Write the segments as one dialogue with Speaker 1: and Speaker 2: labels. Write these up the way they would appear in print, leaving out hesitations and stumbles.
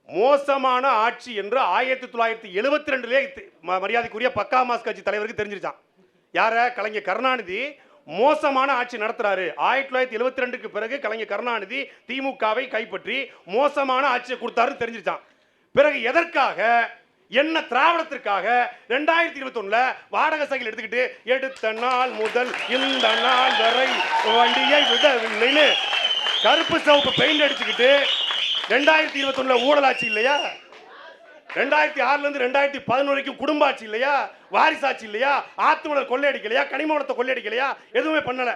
Speaker 1: மோசமான ஆட்சி என்று 1972 மரியாதைக்குரிய பக்காமாஸ் கட்சி தலைவருக்கு தெரிஞ்சிருச்சான். யார? கலைஞர் கருணாநிதி மோசமான ஆட்சி நடத்துறாரு. 1972க்கு பிறகு கலைஞர் கருணாநிதி திமுகவை கைப்பற்றி மோசமான ஆட்சியை கொடுத்தாரு தெரிஞ்சிருச்சான். பிறகு எதற்காக, என்ன திராவிடத்திற்காக 2021 வாடகை சைக்கிள் எடுத்துக்கிட்டு எடுத்த நாள் முதல் இந்த நாள் வரை வண்டியை விடவில்லைன்னு கருப்பு சிவப்பு பெயிண்ட் அடிச்சுக்கிட்டு 2021 ஊழலாட்சி இல்லையா? 2006 இருந்து 2011 வரைக்கும் குடும்ப ஆட்சி இல்லையா? வாரிசாட்சி இல்லையா? ஆத்துமலர் கொள்ளையடிக்கலையா? கனிமவளத்தை கொள்ளையடிக்கலையா? எதுவுமே பண்ணல.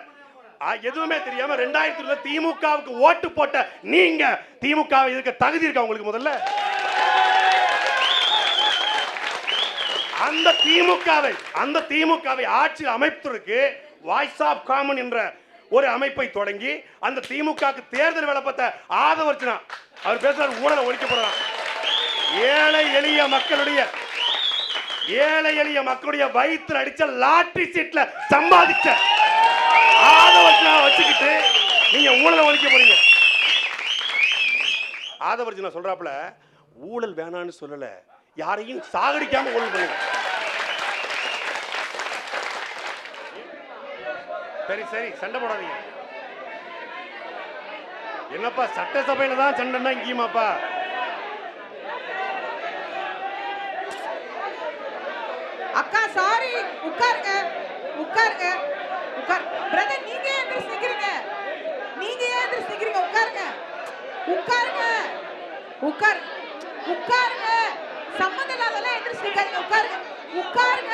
Speaker 1: எதுவுமே தெரியாம 2020 திமுகவுக்கு ஓட்டு போட்ட நீங்க திமுக இதுக்கு தகுதி இருக்கா உங்களுக்கு? முதல்ல அந்த திமுகவை ஆட்சி அமைப்பதற்கு வாய்ஸ் ஆஃப் காமன் என்ற ஒரு அமைப்பை தொடங்கி அந்த திமுகவுக்கு தேர்தல் வேலைப்பட்ட ஆதவர்ஜனா அவர் பேசுறாரு, ஊழலை ஒழிக்க போறார். ஏழை எளிய மக்களுடைய வயிற்று அடிச்ச லாட்டரி சீட்ல சம்பாதிச்ச ஆதவர்ஜனா வச்சுக்கிட்டு நீங்க ஊழலை ஒழிக்க போறீங்க. ஆதவர்ஜனா சொல்றாப்புல ஊழல் வேணான்னு சொல்லல, யாரையும் சாகடிக்காம ஊழல் பண்ணுங்க. சரி சண்டை போடாதீங்க. என்னப்பா சட்டசபையில தான் சண்டைன்னா இங்கேயுமாப்பா?
Speaker 2: அக்கா சாரி, உட்காருங்க. பிரதர் நீங்க ஏன் நிக்கிறீங்க? உட்காருங்க. சம்மந்தம் இல்லாதெல்லாம் எந்திரிச்சு நிக்காதீங்க. உட்காருங்க.